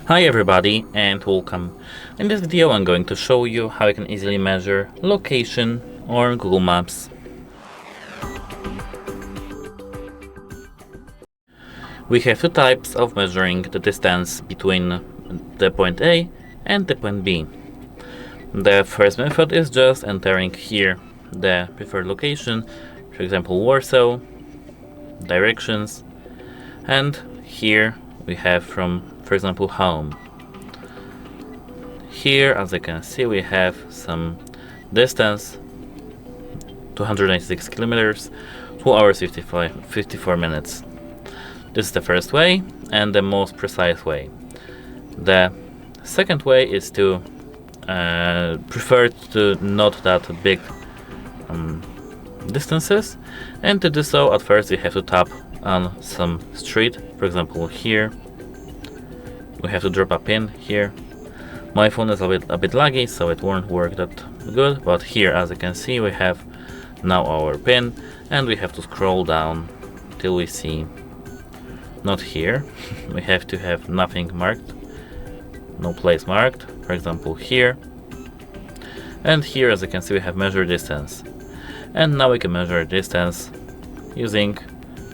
Hi everybody and welcome. In this video I'm going to show you how you can easily measure location on Google Maps. We have two types of measuring the distance between the point A and the point B. The first method is just entering here the preferred location, for example Warsaw, directions, and here we have from, for example, home. Here, as you can see, we have some distance, 296 kilometers, 2 hours 54 minutes. This is the first way and the most precise way. The second way is to prefer to not that big distances, and to do so at first you have to tap on some street. For example, here we have to drop a pin here. My phone is a bit laggy, so it won't work that good, but here, as you can see, we have now our pin, and we have to scroll down till we see, not here, we have to have nothing marked, no place marked, for example here. And here, as you can see, we have measure distance, and now we can measure distance using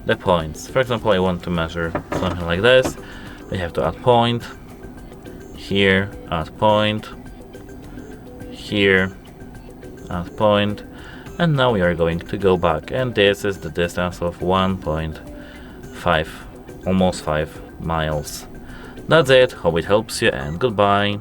the points. For example, I want to measure something like this. We have to add point, here, add point, here, add point, and now we are going to go back, and this is the distance of 1.5, almost 5 miles. That's it, hope it helps you, and goodbye.